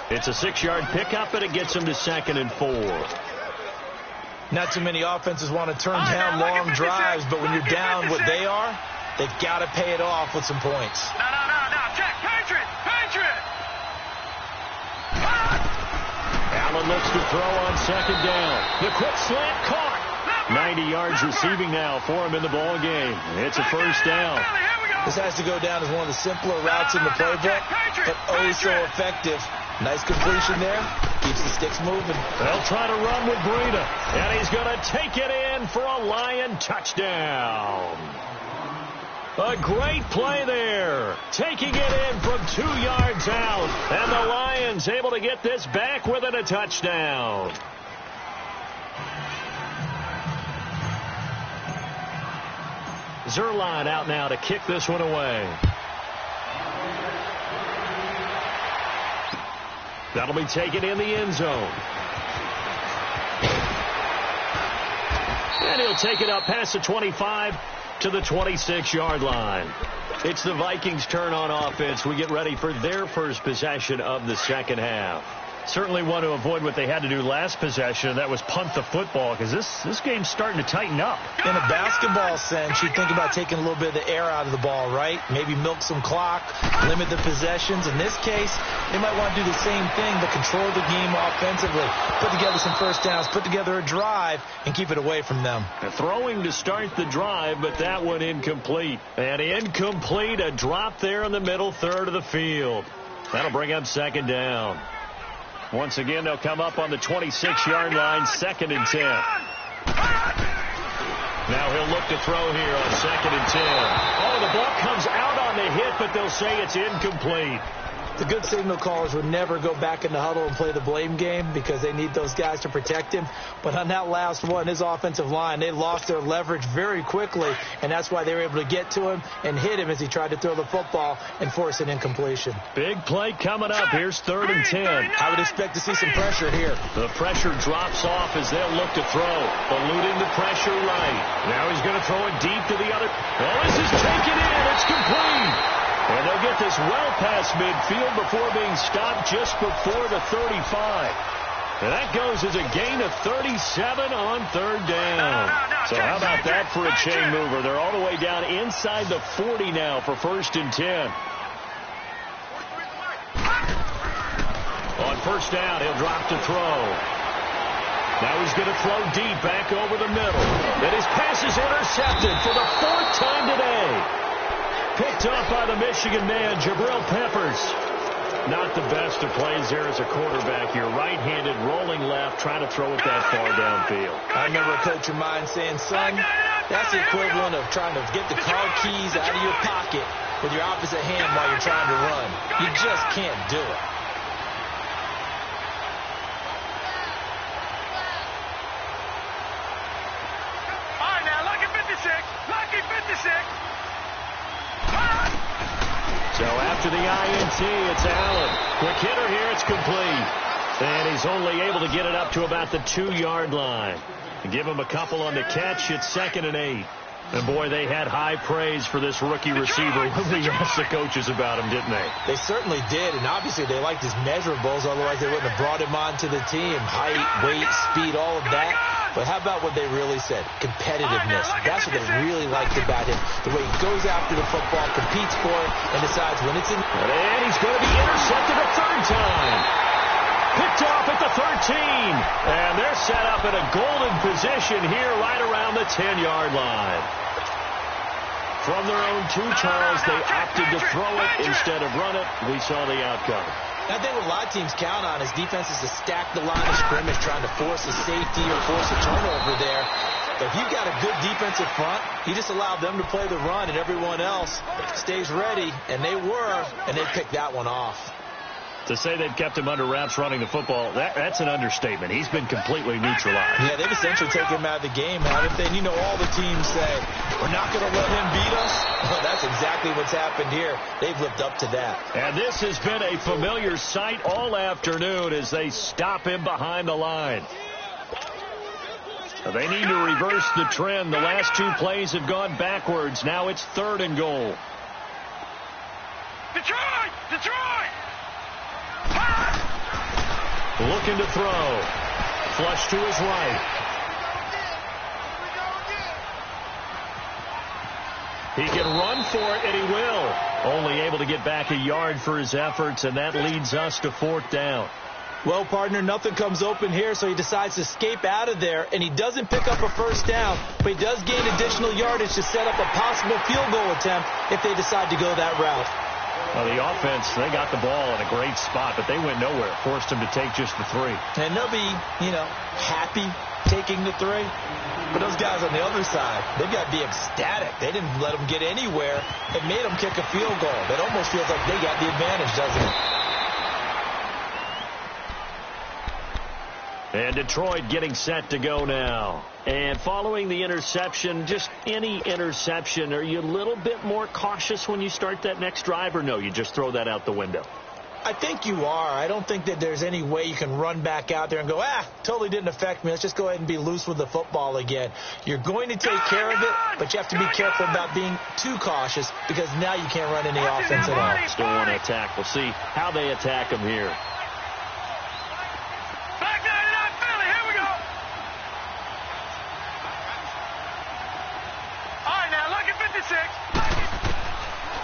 It's a 6-yard pickup, and it gets him to 2nd and 4. Not too many offenses want to turn down long drives, but when you're down what they are, they've got to pay it off with some points. No. Check. Patriot. Allen looks to throw on 2nd down. The quick slant caught. 90 yards receiving now for him in the ball game. It's a first down. This has to go down as one of the simpler routes in the playbook, but oh so effective. Nice completion there. Keeps the sticks moving. They'll try to run with Breida, and he's going to take it in for a Lion touchdown. A great play there. Taking it in from 2 yards out, and the Lions able to get this back within a touchdown. Zuerlein out now to kick this one away. That'll be taken in the end zone. And he'll take it up past the 25 to the 26-yard line. It's the Vikings' turn on offense. We get ready for their first possession of the second half. Certainly want to avoid what they had to do last possession, and that was punt the football, because this game's starting to tighten up. In a basketball sense, you think about taking a little bit of the air out of the ball, right? Maybe milk some clock, limit the possessions. In this case, they might want to do the same thing, but control the game offensively. Put together some first downs, put together a drive, and keep it away from them. Throwing to start the drive, but that one incomplete. And incomplete, a drop there in the middle third of the field. That'll bring up 2nd down. Once again, they'll come up on the 26-yard line, 2nd and 10. Now he'll look to throw here on 2nd and 10. Oh, the ball comes out on the hit, but they'll say it's incomplete. The good signal callers would never go back in the huddle and play the blame game because they need those guys to protect him. But on that last one, his offensive line, they lost their leverage very quickly, and that's why they were able to get to him and hit him as he tried to throw the football and force an incompletion. Big play coming up. Here's 3rd and 10. I would expect to see some pressure here. The pressure drops off as they'll look to throw. Eluding the pressure right. Now he's going to throw it deep to the other. Oh, this is taken in. It's complete. And they'll get this well past midfield before being stopped just before the 35. And that goes as a gain of 37 on 3rd down. So how about that for a chain mover? They're all the way down inside the 40 now for 1st and 10. On 1st down, he'll drop to throw. Now he's going to throw deep back over the middle. And his pass is intercepted for the 4th time today. Picked up by the Michigan man, Jabril Peppers. Not the best of plays there as a quarterback here. Right-handed, rolling left, trying to throw it that far downfield. I remember a coach of mine saying, son, that's the equivalent of trying to get the car keys out of your pocket with your opposite hand while you're trying to run. You just can't do it. All right, now, lucky 56. Lucky 56. So after the INT, it's Allen. Quick hitter here, it's complete. And he's only able to get it up to about the 2-yard line. Give him a couple on the catch, it's 2nd and 8. And, boy, they had high praise for this rookie receiver when we asked the coaches about him, didn't they? They certainly did, and obviously they liked his measurables, otherwise they wouldn't have brought him onto the team. Height, weight, speed, all of that. But how about what they really said? Competitiveness. That's what they really liked about him. The way he goes after the football, competes for it, and decides when it's in. And he's going to be intercepted a 3rd time. Picked off at the 13. And they're set up in a golden position here right around the 10-yard line. From their own 2, Charles, they opted to throw it instead of run it. We saw the outcome. I think what a lot of teams count on is defenses to stack the line of scrimmage, trying to force a safety or force a turnover there. though. If you've got a good defensive front, you just allow them to play the run and everyone else stays ready, and they were, and they picked that one off. To say they've kept him under wraps running the football, that's an understatement. He's been completely neutralized. Yeah, they've essentially taken him out of the game, haven't they? And you know, all the teams say, we're not going to let him beat us. Well, that's exactly what's happened here. They've lived up to that. And this has been a familiar sight all afternoon as they stop him behind the line. They need to reverse the trend. The last two plays have gone backwards. Now it's 3rd and goal. Detroit! Detroit! Looking to throw. Flush to his right. He can run for it, and he will. Only able to get back a yard for his efforts, and that leads us to 4th down. Well, partner, nothing comes open here, so he decides to escape out of there, and he doesn't pick up a 1st down, but he does gain additional yardage to set up a possible field goal attempt if they decide to go that route. Well, the offense, they got the ball in a great spot, but they went nowhere. Forced him to take just the 3. And they'll be, happy taking the 3. But those guys on the other side, they've got to be ecstatic. They didn't let them get anywhere. It made them kick a field goal. It almost feels like they got the advantage, doesn't it? And Detroit getting set to go now. And following the interception, just any interception, are you a little bit more cautious when you start that next drive, or no, you just throw that out the window? I think you are. I don't think that there's any way you can run back out there and go, totally didn't affect me. Let's just go ahead and be loose with the football again. You're going to take care of it, but you have to be careful about being too cautious because now you can't run any offense at all. Still want to attack. We'll see how they attack him here.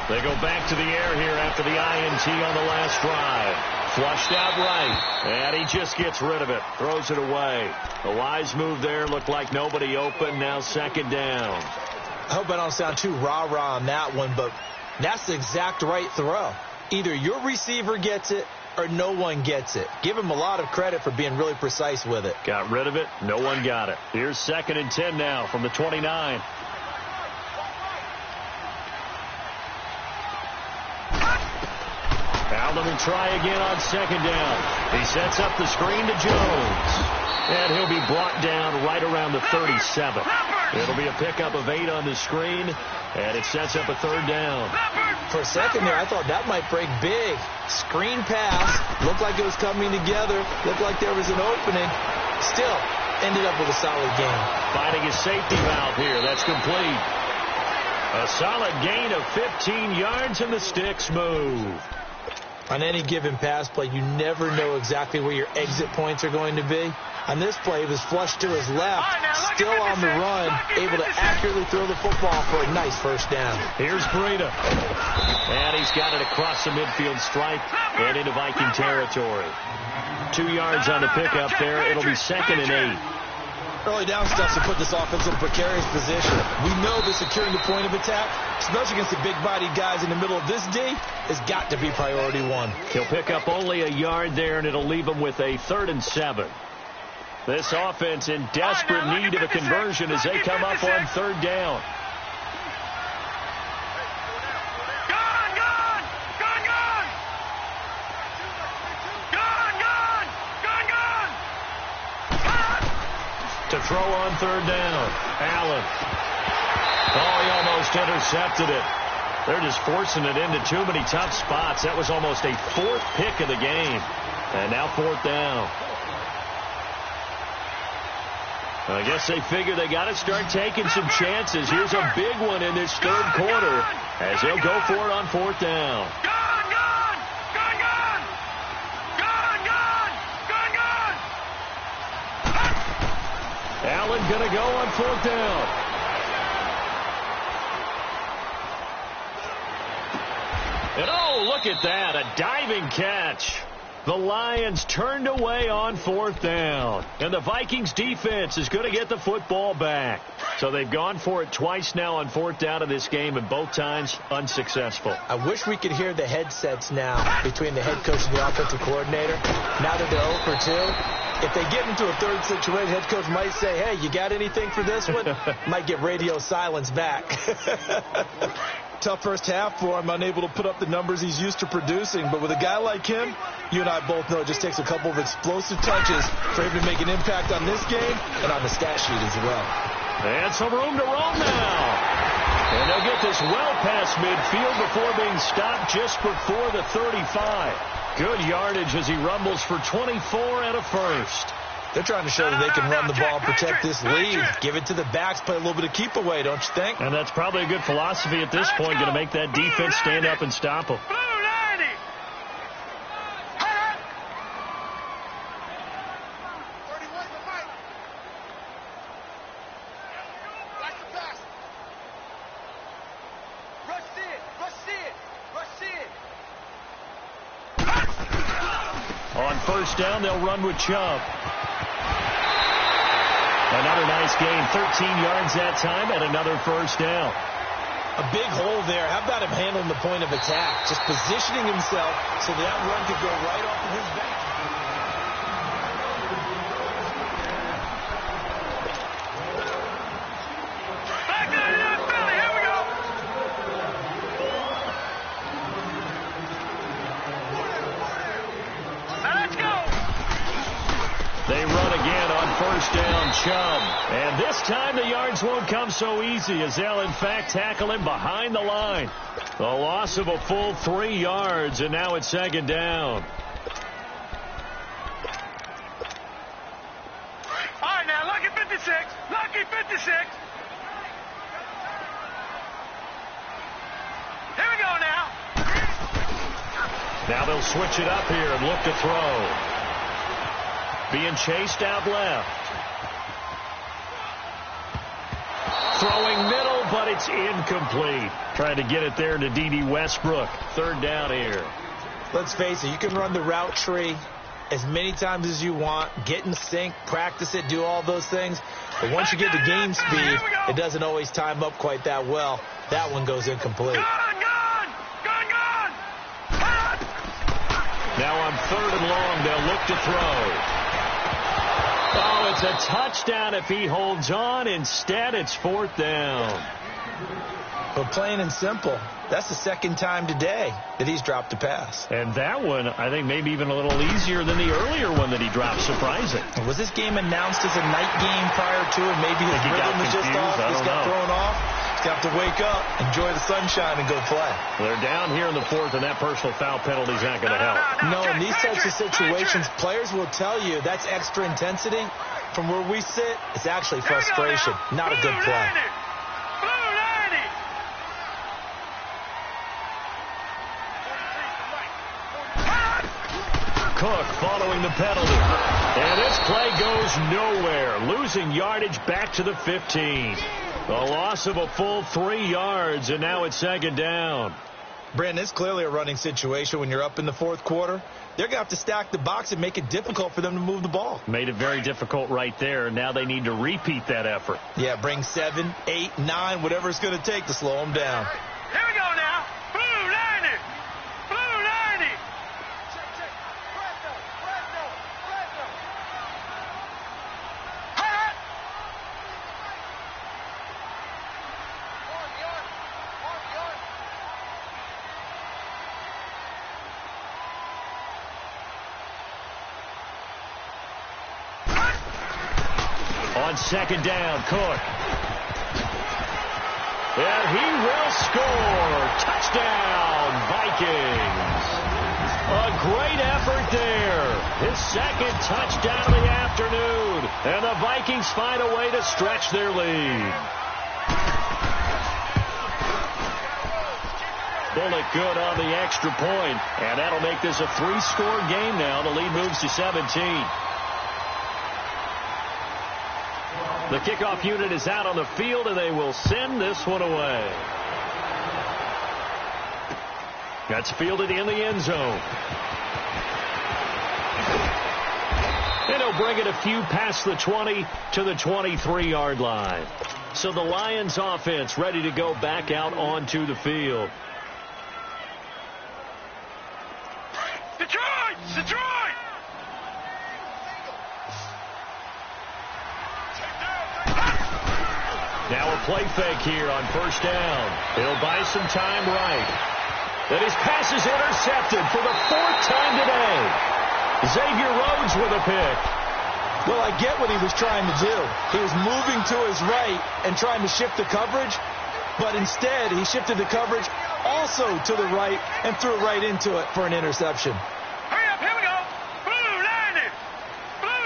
They go back to the air here after the INT on the last drive. Flushed out right, and he just gets rid of it. Throws it away. A wise move there. Looked like nobody open. Now 2nd down. I hope I don't sound too rah-rah on that one, but that's the exact right throw. Either your receiver gets it or no one gets it. Give him a lot of credit for being really precise with it. Got rid of it. No one got it. Here's 2nd and 10 now from the 29. Allen will try again on 2nd down. He sets up the screen to Jones. And he'll be brought down right around the 37. It'll be a pickup of 8 on the screen, and it sets up a 3rd down. For a second there, I thought that might break big. Screen pass. Looked like it was coming together. Looked like there was an opening. Still, ended up with a solid gain. Finding his safety valve here. That's complete. A solid gain of 15 yards, and the sticks move. On any given pass play, you never know exactly where your exit points are going to be. On this play, it was flushed to his left, still on the run, able to accurately throw the football for a nice 1st down. Here's Breida. And he's got it across the midfield stripe and into Viking territory. 2 yards on the pickup there. It'll be 2nd and 8. Early down stuff to put this offense in a precarious position. We know that securing the point of attack, especially against the big-bodied guys in the middle of this D, has got to be priority 1. He'll pick up only a yard there, and it'll leave him with a 3rd and 7. This offense in desperate need of a conversion as they come up on 3rd down. To throw on 3rd down. Allen. Oh, he almost intercepted it. They're just forcing it into too many tough spots. That was almost a 4th pick of the game. And now 4th down. I guess they figure they got to start taking some chances. Here's a big one in this 3rd quarter as they'll go for it on 4th down. Allen going to go on 4th down. And oh, look at that, a diving catch. The Lions turned away on 4th down. And the Vikings defense is going to get the football back. So they've gone for it twice now on 4th down in this game, and both times unsuccessful. I wish we could hear the headsets now between the head coach and the offensive coordinator. Now that they're 0 for 2, If they get into a third situation, head coach might say, hey, you got anything for this one? Might get radio silence back. Tough first half for him, unable to put up the numbers he's used to producing. But with a guy like him, you and I both know it just takes a couple of explosive touches for him to make an impact on this game and on the stat sheet as well. And some room to roam now. And they'll get this well past midfield before being stopped just before the 35. Good yardage as he rumbles for 24 and a first. They're trying to show that they can run the ball and protect this lead. Give it to the backs, play a little bit of keep away, don't you think? And that's probably a good philosophy at this point, going to make that defense stand up and stop them. On first down, they'll run with Chubb. Another nice gain, 13 yards that time, and another first down. A big hole there. How about him handling the point of attack? Just positioning himself so that run could go right off of his back. They run again on first down, Chubb. And this time the yards won't come so easy as they'll, in fact, tackle him behind the line. A loss of a full 3 yards, and now it's second down. All right, now, lucky 56. Lucky 56. Here we go now. Now they'll switch it up here and look to throw. Being chased out left. Throwing middle, but it's incomplete. Trying to get it there to D.D. Westbrook. Third down here. Let's face it, you can run the route tree as many times as you want, get in sync, practice it, do all those things. But once you get to game speed, it doesn't always time up quite that well. That one goes incomplete. Now on third and long, they'll look to throw. Oh, it's a touchdown if he holds on. Instead, it's fourth down. But plain and simple, that's the second time today that he's dropped a pass. And that one, I think, maybe even a little easier than the earlier one that he dropped. Surprising. Was this game announced as a night game prior to it? Maybe his rhythm was just off. He got thrown off. He's got to wake up, enjoy the sunshine, and go play. They're down here in the fourth, and that personal foul penalty is not going to help. No, in these types of situations, players will tell you that's extra intensity. From where we sit, it's actually frustration, not a good play. Cook following the penalty. And this play goes nowhere. Losing yardage back to the 15. A loss of a full 3 yards, and now it's second down. Brandon, it's clearly a running situation when you're up in the fourth quarter. They're going to have to stack the box and make it difficult for them to move the ball. Made it very difficult right there. Now they need to repeat that effort. Yeah, bring 7, 8, 9, whatever it's going to take to slow them down. Here we go now. Blue 90. Blue 90. On second down, Cook. And he will score. Touchdown, Vikings. A great effort there. His second touchdown of the afternoon. And the Vikings find a way to stretch their lead. Bullock good on the extra point. And that'll make this a 3-score game now. The lead moves to 17. The kickoff unit is out on the field, and they will send this one away. That's fielded in the end zone. And he'll bring it a few past the 20 to the 23-yard line. So the Lions offense ready to go back out onto the field. Detroit! Detroit! little play fake here on first down. He'll buy some time right. Then his pass is intercepted for the 4th time today. Xavier Rhodes with a pick. Well, I get what he was trying to do. He was moving to his right and trying to shift the coverage, but instead he shifted the coverage also to the right and threw right into it for an interception. Hurry up, here we go. Blue 90. Blue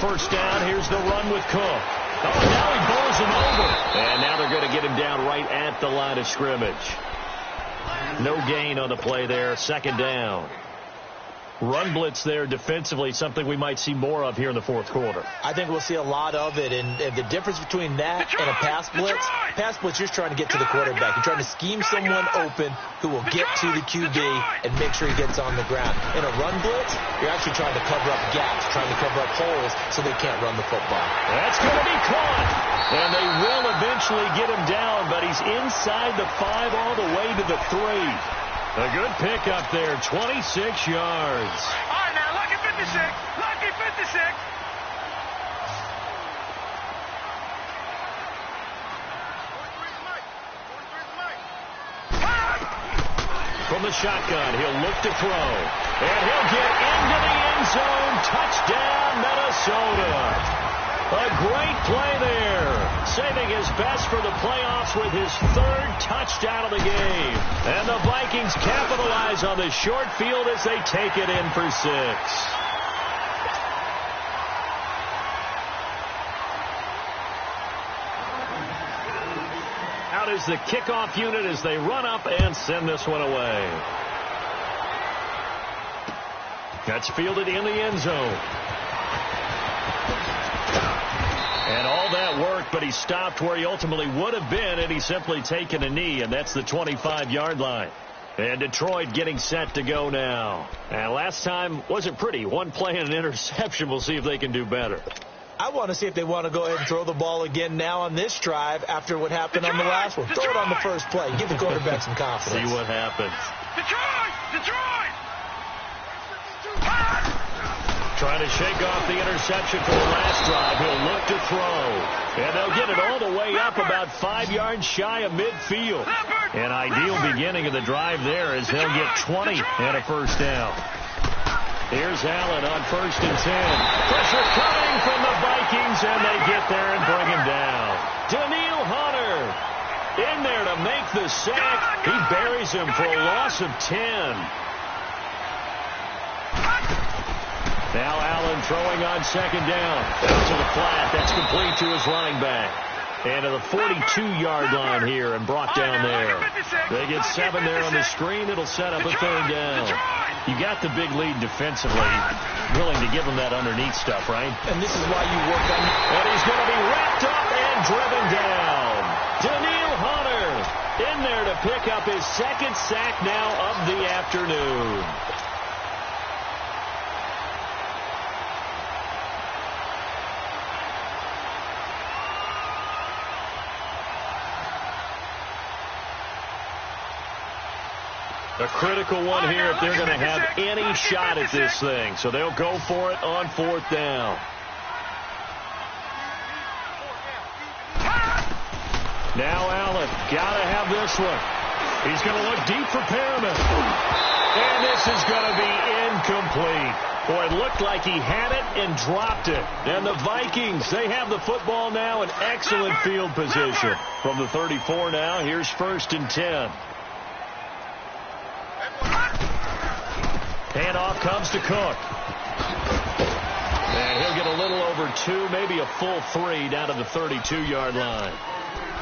90. First down, here's the run with Cook. Oh, now he bowls him over. And now they're going to get him down right at the line of scrimmage. No gain on the play there. Second down. Run blitz there defensively, something we might see more of here in the 4th quarter. I think we'll see a lot of it, and the difference between that and a pass blitz, you're just trying to get to the quarterback. You're trying to scheme someone open who will get to the QB and make sure he gets on the ground. In a run blitz, you're actually trying to cover up gaps, trying to cover up holes so they can't run the football. That's going to be caught. And they will eventually get him down, but he's inside the 5 all the way to the 3. A good pickup there, 26 yards. All right, now, lucky 56. Lucky 56. From the shotgun, he'll look to throw. And he'll get into the end zone. Touchdown, Minnesota. A great play there, saving his best for the playoffs with his 3rd touchdown of the game. And the Vikings capitalize on the short field as they take it in for 6. Out is the kickoff unit as they run up and send this one away. That's fielded in the end zone. And all that work, but he stopped where he ultimately would have been, and he's simply taken a knee, and that's the 25-yard line. And Detroit getting set to go now. And last time wasn't pretty. One play and an interception. We'll see if they can do better. I want to see if they want to go ahead and throw the ball again now on this drive after what happened on the last one. Throw it on the first play. Give the quarterback some confidence. See what happens. Detroit! Trying to shake off the interception for the last drive. He'll look to throw. And they'll get it all the way up about 5 yards shy of midfield. An ideal beginning of the drive there as they'll get 20 and a first down. Here's Allen on 1st and 10. Pressure coming from the Vikings, and they get there and bring him down. Daniil Hunter in there to make the sack. He buries him for a loss of 10. Now Allen throwing on 2nd down. Down to the flat. That's complete to his running back. And to the 42-yard line here and brought down there. They get 7 there on the screen. It'll set up a 3rd down. You got the big lead defensively. Willing to give him that underneath stuff, right? And this is why you work on... And he's going to be wrapped up and driven down. Daniil Hunter in there to pick up his 2nd sack now of the afternoon. A critical one here if they're going to have any shot at this thing. So they'll go for it on 4th down. Now Allen, got to have this one. He's going to look deep for Perriman. And this is going to be incomplete. Boy, it looked like he had it and dropped it. And the Vikings, they have the football now in excellent field position. From the 34 now, here's 1st and 10. Handoff comes to Cook. And he'll get a little over 2, maybe a full 3 down to the 32-yard line.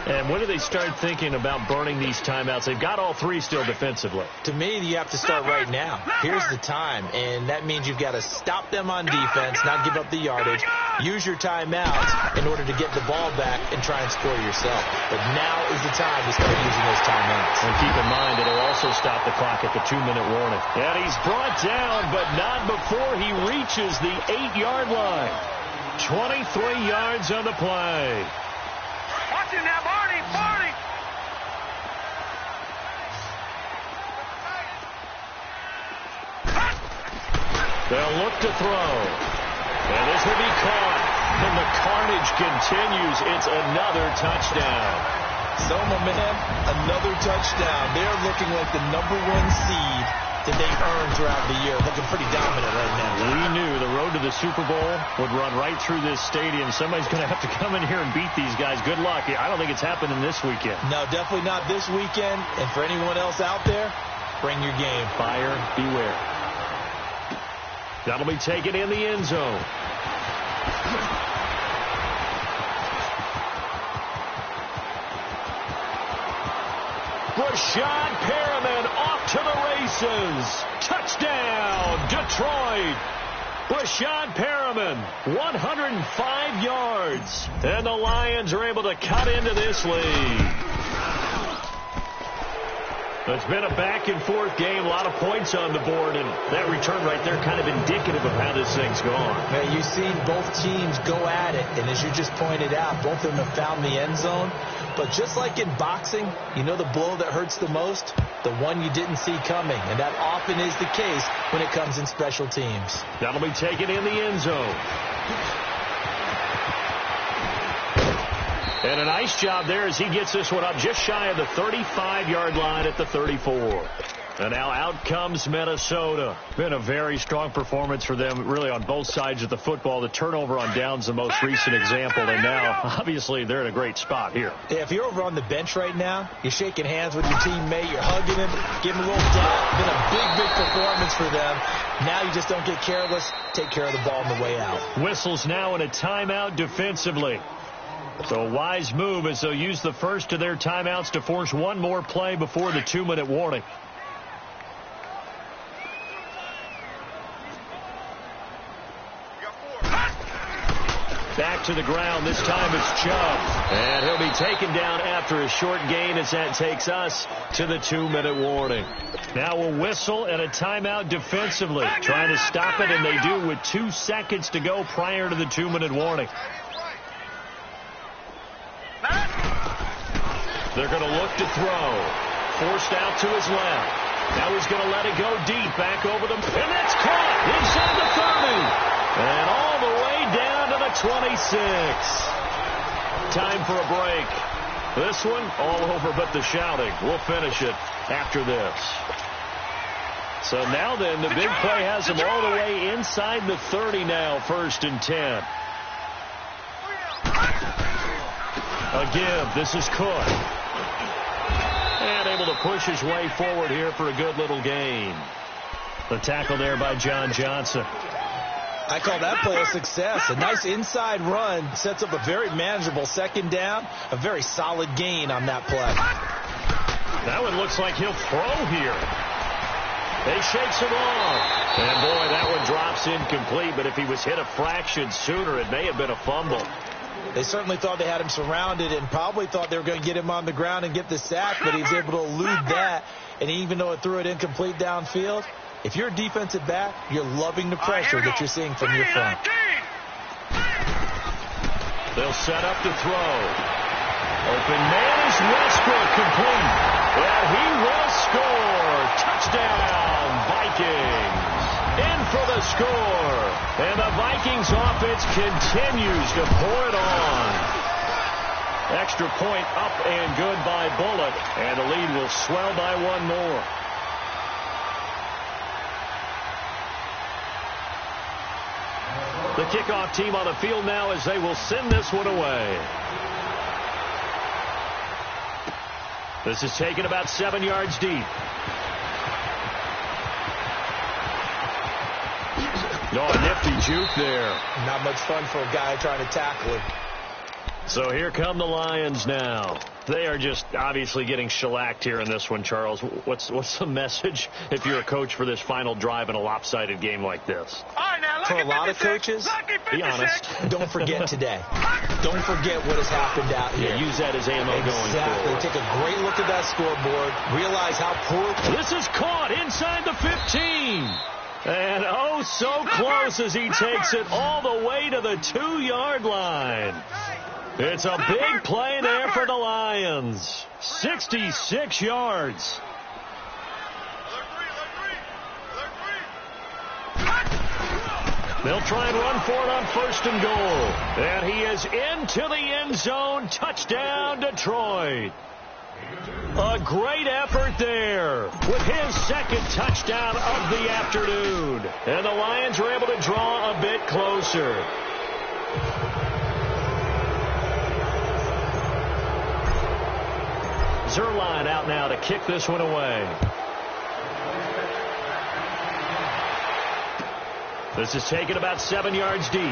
And when do they start thinking about burning these timeouts? They've got all 3 still defensively. To me, you have to start right now. Here's the time, and that means you've got to stop them on defense, not give up the yardage, use your timeouts in order to get the ball back and try and score yourself. But now is the time to start using those timeouts. And keep in mind, it'll also stop the clock at the 2-minute warning. And he's brought down, but not before he reaches the 8-yard line. 23 yards on the play. Watch it now, Barney! They'll look to throw. And this will be caught. And the carnage continues. It's another touchdown. Soma, man, another touchdown. They're looking like the #1 seed that they earned throughout the year. Looking pretty dominant right now. We knew the road to the Super Bowl would run right through this stadium. Somebody's going to have to come in here and beat these guys. Good luck. I don't think it's happening this weekend. No, definitely not this weekend. And for anyone else out there, bring your game. Buyer beware. That'll be taken in the end zone. Rashad Perriman off to the races. Touchdown, Detroit. Rashad Perriman, 105 yards. And the Lions are able to cut into this lead. It's been a back-and-forth game, a lot of points on the board, and that return right there kind of indicative of how this thing's gone. Man, you've seen both teams go at it, and as you just pointed out, both of them have found the end zone. But just like in boxing, you know the blow that hurts the most? The one you didn't see coming, and that often is the case when it comes in special teams. That'll be taken in the end zone. And a nice job there as he gets this one up just shy of the 35-yard line at the 34. And now out comes Minnesota. Been a very strong performance for them, really, on both sides of the football. The turnover on downs, the most recent example. And now, obviously, they're in a great spot here. Yeah, if you're over on the bench right now, you're shaking hands with your teammate, you're hugging him, giving him a little dap. Been a big performance for them. Now you just don't get careless. Take care of the ball on the way out. Whistles now in a timeout defensively. So a wise move as they'll use the first of their timeouts to force one more play before the 2-minute warning. Back to the ground. This time it's Chubb. And he'll be taken down after a short gain as that takes us to the 2-minute warning. Now a whistle and a timeout defensively. Trying to stop it, and they do with 2 seconds to go prior to the 2-minute warning. They're going to look to throw. Forced out to his left. Now he's going to let it go deep. Back over them. And that's caught inside the 30. And all the way down to the 26. Time for a break. This one all over but the shouting. We'll finish it after this. So now then, the big play has them all the way inside the 30 now, 1st and 10. Again, this is Cook. And able to push his way forward here for a good little gain. The tackle there by John Johnson. I call that play a success. A nice inside run sets up a very manageable 2nd down. A very solid gain on that play. That one looks like he'll throw here. He shakes it off. And boy, that one drops incomplete. But if he was hit a fraction sooner, it may have been a fumble. They certainly thought they had him surrounded and probably thought they were going to get him on the ground and get the sack, but he was able to elude that. And even though it threw it incomplete downfield, if you're a defensive back, you're loving the pressure that you're seeing from your front. They'll set up to throw. Open man is Westbrook, complete. And he will score. Touchdown, Vikings. In for the score. And the Vikings offense continues to pour it on. Extra point up and good by Bullock. And the lead will swell by 1 more. The kickoff team on the field now as they will send this one away. This is taken about 7 yards deep. No, a nifty juke there. Not much fun for a guy trying to tackle him. So here come the Lions now. They are just obviously getting shellacked here in this one, Charles. What's the message if you're a coach for this final drive in a lopsided game like this? For a lot of coaches, be honest. Don't forget today. Don't forget what has happened out here. Yeah, use that as ammo going Exactly. forward. Take a great look at that scoreboard. Realize how poor. This is caught inside the 15. And oh, so close as he takes it all the way to the 2-yard line. It's a big play there for the Lions. 66 yards. They'll try and run for it on 1st and goal. And he is into the end zone. Touchdown, Detroit. A great effort there with his 2nd touchdown of the afternoon. And the Lions are able to draw a bit closer. Zuerlein out now to kick this one away. This is taken about 7 yards deep.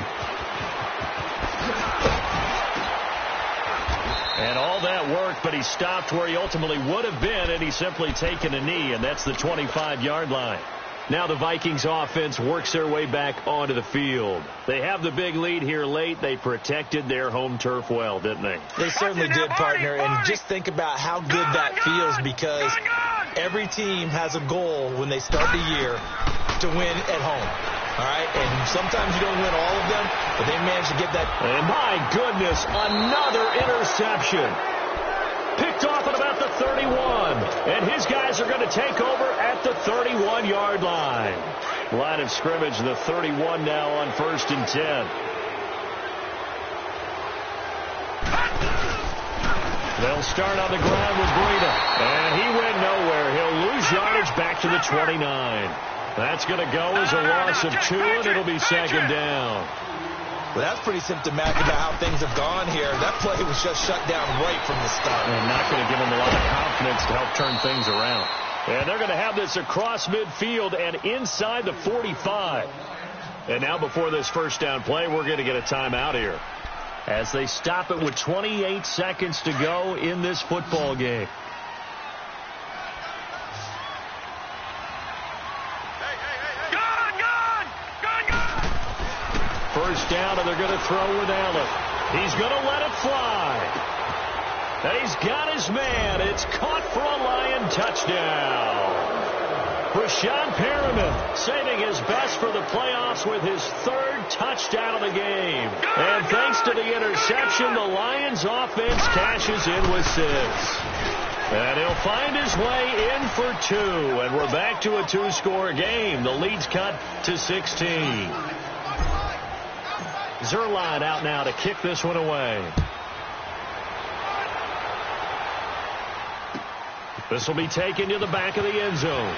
And all that worked, but he stopped where he ultimately would have been, and he's simply taken a knee, and that's the 25-yard line. Now the Vikings offense works their way back onto the field. They have the big lead here late. They protected their home turf well, didn't they? They certainly did, partner. And just think about how good that feels, because every team has a goal when they start the year to win at home. All right, and sometimes you don't win all of them, but they managed to get that. And my goodness, another interception. Picked off at about the 31. And his guys are going to take over at the 31-yard line. Line of scrimmage, the 31 now on 1st and 10. They'll start on the ground with Breida. And he went nowhere. He'll lose yardage back to the 29. That's going to go as a loss of 2, and it'll be 2nd down. Well, that's pretty symptomatic about how things have gone here. That play was just shut down right from the start. And not going to give them a lot of confidence to help turn things around. And they're going to have this across midfield and inside the 45. And now before this 1st down play, we're going to get a timeout here, as they stop it with 28 seconds to go in this football game. First down, and they're going to throw with Allen. He's going to let it fly. And he's got his man. It's caught for a Lion touchdown. Brashad Perriman saving his best for the playoffs with his 3rd touchdown of the game. And thanks to the interception, the Lions offense cashes in with 6. And he'll find his way in for 2. And we're back to a 2-score game. The lead's cut to 16. Zuerlein out now to kick this one away. This will be taken to the back of the end zone.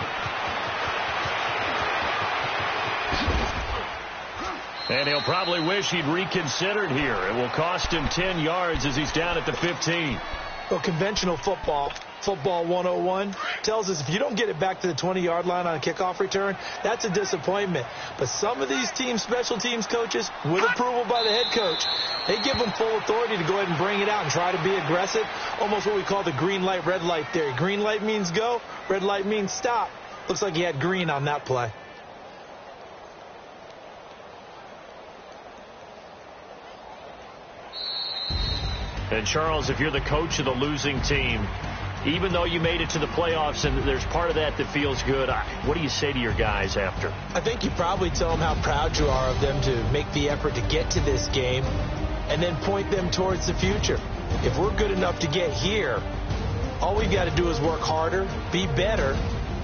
And he'll probably wish he'd reconsidered here. It will cost him 10 yards as he's down at the 15. Well, conventional football 101, tells us if you don't get it back to the 20-yard line on a kickoff return, that's a disappointment. But some of these team special teams coaches, with approval by the head coach, they give them full authority to go ahead and bring it out and try to be aggressive, almost what we call the green light, red light theory. Green light means go, red light means stop. Looks like he had green on that play. And, Charles, if you're the coach of the losing team, even though you made it to the playoffs and there's part of that that feels good, what do you say to your guys after? I think you probably tell them how proud you are of them to make the effort to get to this game and then point them towards the future. If we're good enough to get here, all we got to do is work harder, be better,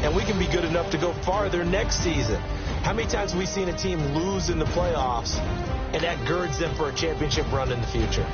and we can be good enough to go farther next season. How many times have we seen a team lose in the playoffs, and that girds them for a championship run in the future?